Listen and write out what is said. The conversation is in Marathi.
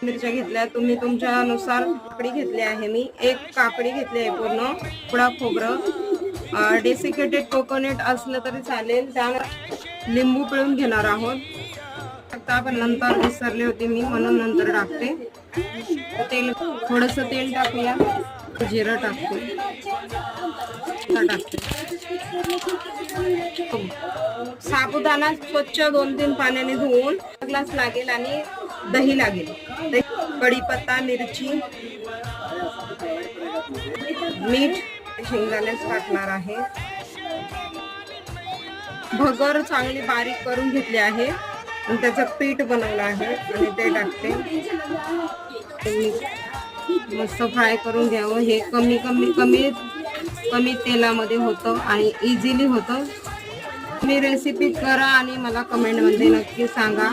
मिरच्या घेतल्या, तुम्ही तुमच्यानुसार काकडी घेतली आहे. मी एक काकडी घेतली आहे पूर्ण. थोडा खोबरं, डेसिकेटेड कोकोनट असलं तरी चालेल. त्यानंतर लिंबू पिळून घेणार आहोत. आता पण नंतर विसरले होते मी, म्हणून नंतर टाकते. तेल, थोडंसं तेल टाकूया. जिरं टाकते. साबुदाणा स्वच्छ 2-3 पाण्याने धुवून ग्लास लागेल आणि दही लागेल. कढीपत्ता, मिरची, मीठ, शेंगदाणेच टाकणार आहे. भगर चांगली बारीक करून घेतली आहे आणि त्याचं पीठ बनवलं आहे आणि ते टाकते. मस्त फ्राय करून घ्यावं. हे कमी तेलामध्ये होतं आणि इझिली होतं. तुम्ही रेसिपी करा आणि मला कमेंटमध्ये नक्की सांगा.